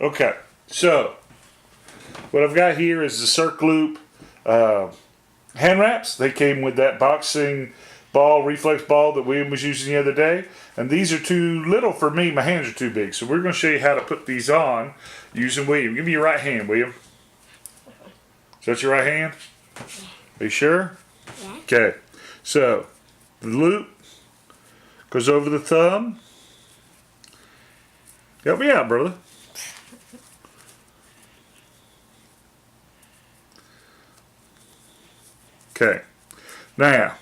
Okay, so what I've got here is the Circloop hand wraps. They came with that boxing ball, reflex ball that William was using the other day. And these are too little for me. My hands are too big. So we're going to show you how to put these on using William. Give me your right hand, William. Is that your right hand? Are you sure? Yeah. Okay. So the loop goes over the thumb. Help me out, brother. Okay. Now,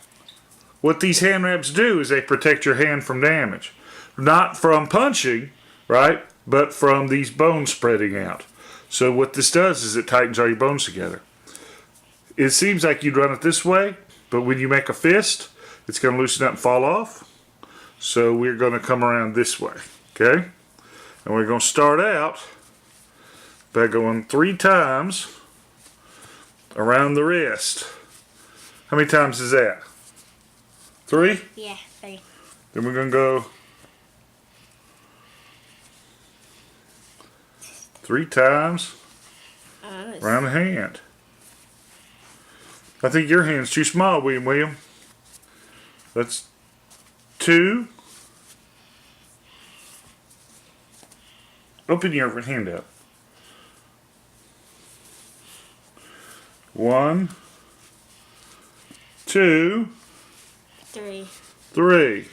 what these hand wraps do is they protect your hand from damage. Not from punching, right? But from these bones spreading out. So what this does is it tightens all your bones together. It seems like you'd run it this way, but when you make a fist, it's going to loosen up and fall off. So we're going to come around this way, okay? And we're going to start out by going 3 times around the wrist. How many times is that? 3? Yeah, 3. Then we're going to go 3 times around the hand. I think your hand's too small, William. That's 2. Open your hand up. 1, 2, 3.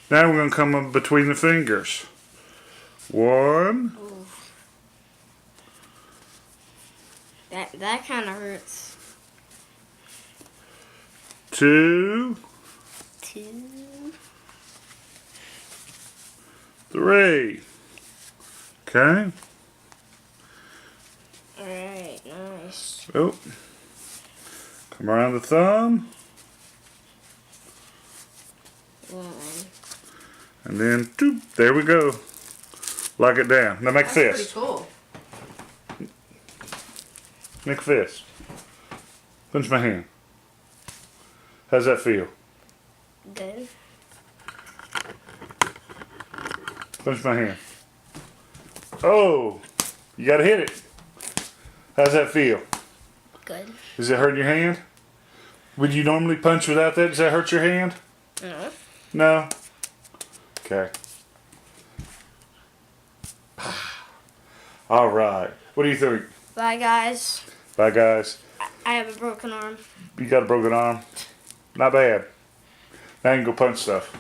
Now we're going to come up between the fingers. 1. Ooh. That kind of hurts. 2. 2. 3. Okay. Alright, nice. Oh. Come around the thumb. 1. And then, doop, there we go. Lock it down. Now make a That's fist. pretty cool. Make a fist. Punch my hand. How's that feel? Good. Punch my hand. Oh, you gotta hit it. How's that feel? Good. Does it hurt your hand? Would you normally punch without that? Does that hurt your hand? No. No? Okay. All right. What do you think? Bye, guys. Bye, guys. I have a broken arm. You got a broken arm? Not bad. Now you can go punch stuff.